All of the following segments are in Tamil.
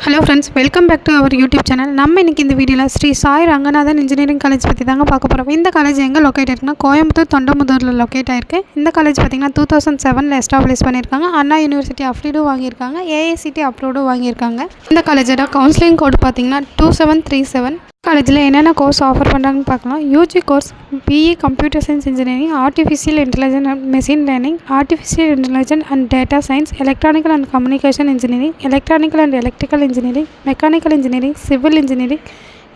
Hello friends, welcome back to our YouTube channel. நம்ம இன்றைக்கி இந்த வீடியோவில் ஸ்ரீ சாய் ரங்கநாதன் இன்ஜினியரிங் காலேஜ் பற்றி தாங்க பார்க்க போகிறோம். இந்த காலேஜ் எங்கே லொக்கேட் இருக்குன்னா கோயம்புத்தூர் தொண்டமுதூரில் லொக்கேட் ஆயிருக்கு. இந்த காலேஜ் பார்த்திங்கன்னா 2007 எஸ்டாப்ளிஷ் பண்ணியிருக்காங்க. அண்ணா யூனிவர்சிட்டி அப்ரூவ்டும் வாங்கியிருக்காங்க, ஏஐசிடி அப்ரூவ்டும் வாங்கியிருக்காங்க. இந்த காலேஜோட கவுன்சிலிங் கோடு பார்த்திங்கன்னா 2737. காலேஜில் என்னென்ன கோர்ஸ் ஆஃபர் பண்ணுறாங்கன்னு பார்க்கலாம். UG course BE computer science engineering, artificial intelligence and machine learning, artificial intelligence and data science, electronical and communication engineering, electronical and electrical engineering, mechanical engineering, civil engineering,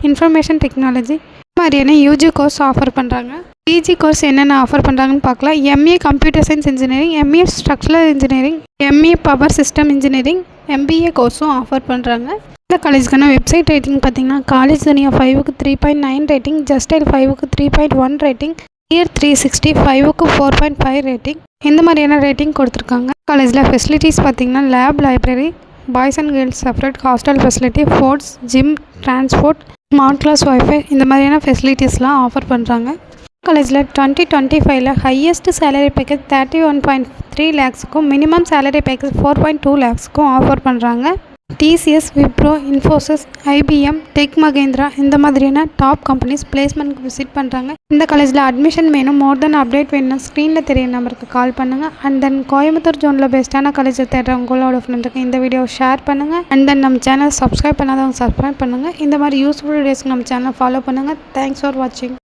information technology மாதிரியான யூஜி கோர்ஸ் ஆஃபர் பண்ணுறாங்க. பிஜி கோர்ஸ் என்னென்ன ஆஃபர் பண்ணுறாங்கன்னு பார்க்கலாம். ME computer science engineering, ME structural engineering, ME power system engineering, MBA கோர்ஸும் ஆஃபர் பண்ணுறாங்க. இந்த காலேஜுக்கான வெப்சைட் ரேட்டிங் பார்த்தீங்கன்னா காலேஜ் தனியாக 5க்கு 3.9 ரேட்டிங், ஜஸ்டைல் 5க்கு 3.1 ரேட்டிங், இயர் 360 5க்கு 4.5 ரேட்டிங், இந்த மாதிரியான ரேட்டிங் கொடுத்துருக்காங்க. காலேஜில் ஃபெசிலிட்டிஸ் பார்த்தீங்கன்னா lab, library, boys and girls separate hostel facility, sports, gym, transport, smart class, wifi, இந்த மாதிரியான ஃபெசிலிட்டிஸ்லாம் ஆஃபர் பண்ணுறாங்க. காலேஜில் 2025 ஹையஸ்ட் சேலரி பேக்கேஜ் 31.3 லேக்ஸுக்கும் மினிமம் சேலரி பேக்கேஜ் 4.2 லேக்ஸுக்கும் ஆஃபர் பண்ணுறாங்க. TCS, Wipro, Infosys, IBM, Tech Mahindra இந்த மாதிரியான டாப் கம்பெனிஸ் பிளேஸ்மெண்ட்க்கு விசிட் பண்ணுறாங்க. இந்த காலேஜில் அட்மிஷன் வேணும், மோர் தென் அப்டேட் வேணும்னா ஸ்க்ரீனில் தெரிய நம்பருக்கு கால் பண்ணுங்கள். அண்ட் தென் கோயம்புத்தூர் ஜோனில் பெஸ்ட்டான காலேஜை தேடுற உங்களோட ஃப்ரெண்டுக்கு இந்த வீடியோ ஷேர் பண்ணுங்கள். அண்ட் தென் நம்ம சேனல் சப்ஸ்கிரைப் பண்ணாதவங்க சப்ஸ்கிரைப் பண்ணுங்கள். இந்த மாதிரி யூஸ்ஃபுல் வீடியோஸ்க்கு நம்ம சேனலை ஃபாலோ பண்ணுங்கள். தேங்க்ஸ் ஃபார் வாட்சிங்.